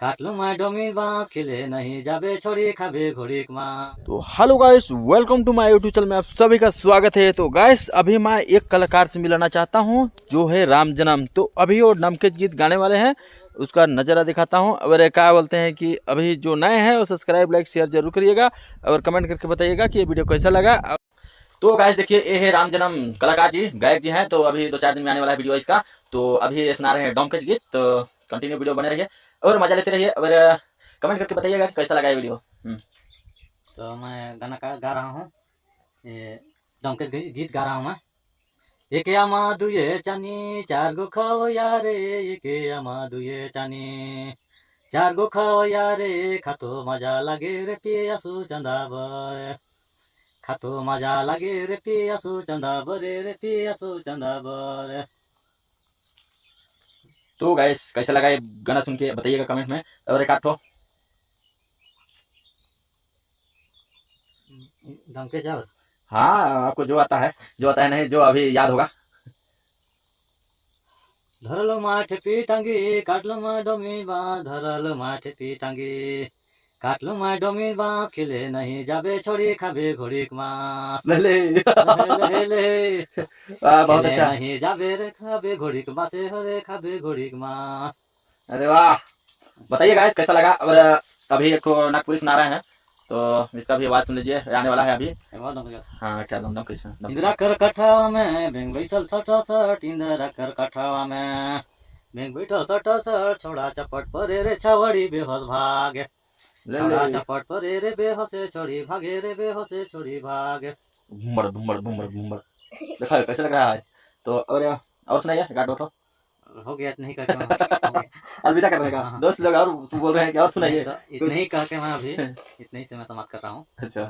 काट लूं मैं डोमी बांस खिले नहीं जाबे छोड़ी खाबे घोड़ीक माँ। तो hello guys, welcome to my YouTube channel में आप सभी का स्वागत है। तो गाइस, अभी मैं एक कलाकार से मिलाना चाहता हूं जो है राम जन्म। तो अभी वो नमकेश गीत गाने वाले हैं, उसका नज़ारा दिखाता हूं। और क्या बोलते हैं कि अभी जो नए हैं वो सब्सक्राइब लाइक शेयर जरूर करिएगा और कमेंट करके बताइएगा कि ये वीडियो कैसा लगा। तो गाइस देखिए, ये है राम जन्म कलाकार जी, गायक जी हैं। तो अभी 2-4 दिन में आने वाला है वीडियो इसका। तो अभी ये सुना रहे हैं डोमकच गीत। तो कंटिन्यू वीडियो बने रहिए और मजा लेते रहिए और कमेंट करके बताइएगा कैसा लगा ये वीडियो। तो मैं गाना गा रहा हूँ, ये डोमकच गीत गा रहा हूँ मैं। एक आमा दुए चानी चार गो खाओ यारे, एक आमा दुए चानी चार गो खाओ यारे, खातो मजा लागे रे पियासु चंदा बर, खातो मजा लागे रे पियासु चंदा बरे रे पियासु चंदा बर। तो गाइस, कैसा लगा ये गाना सुन के बताइएगा कमेंट में। और एक आध ठो डोमकच और हाँ, आपको जो आता है नहीं, जो अभी याद होगा। धरलो माठे पिटांगी काटलो मा डोमी बाँस, धरलो माठे पिटांगी काटलो मा डोमी बाँस खिले नहीं जाबे छोड़ी खाबे घोड़ीक माँस। ले ले बहुत खेले अच्छा। नहीं जाबे रे खाबे घोड़ीक मासे हरे खाबे घोड़ीक माँस। अरे वाह, बताइए गाइस कैसा लगा। और अभी एक ठो नागपुरी सुना रहे हैं, तो इसका भी आवाज सुन लीजिए, आने वाला है अभी। हाँ, क्या दम दम कृष्ण इंदिरा कर कठावा में बेंग बैसल छठ सठ, इंदिरा कर कठावा में बेंग बैठो सठ सठ, छोड़ा चपट परे रे छावड़ी बेहोश भागे, ले छोड़ा ले। चपट परे रे बेहोशे छोड़ी भागे रे बेहोशे छोड़ी भागे। घूमर घूमर घूमर घूमर, देखा कैसे लग रहा है। तो और सुनाइए गाड़ो तो। हो गया, इतना ही करके मैं हो गया। अलविदा कर रहेगा, हाँ, दोस्त लोग और बोल रहे हैं कि और नहीं सुनाइए तो इतना ही करके मैं अभी इतने ही से मैं समाप्त कर रहा हूँ। अच्छा।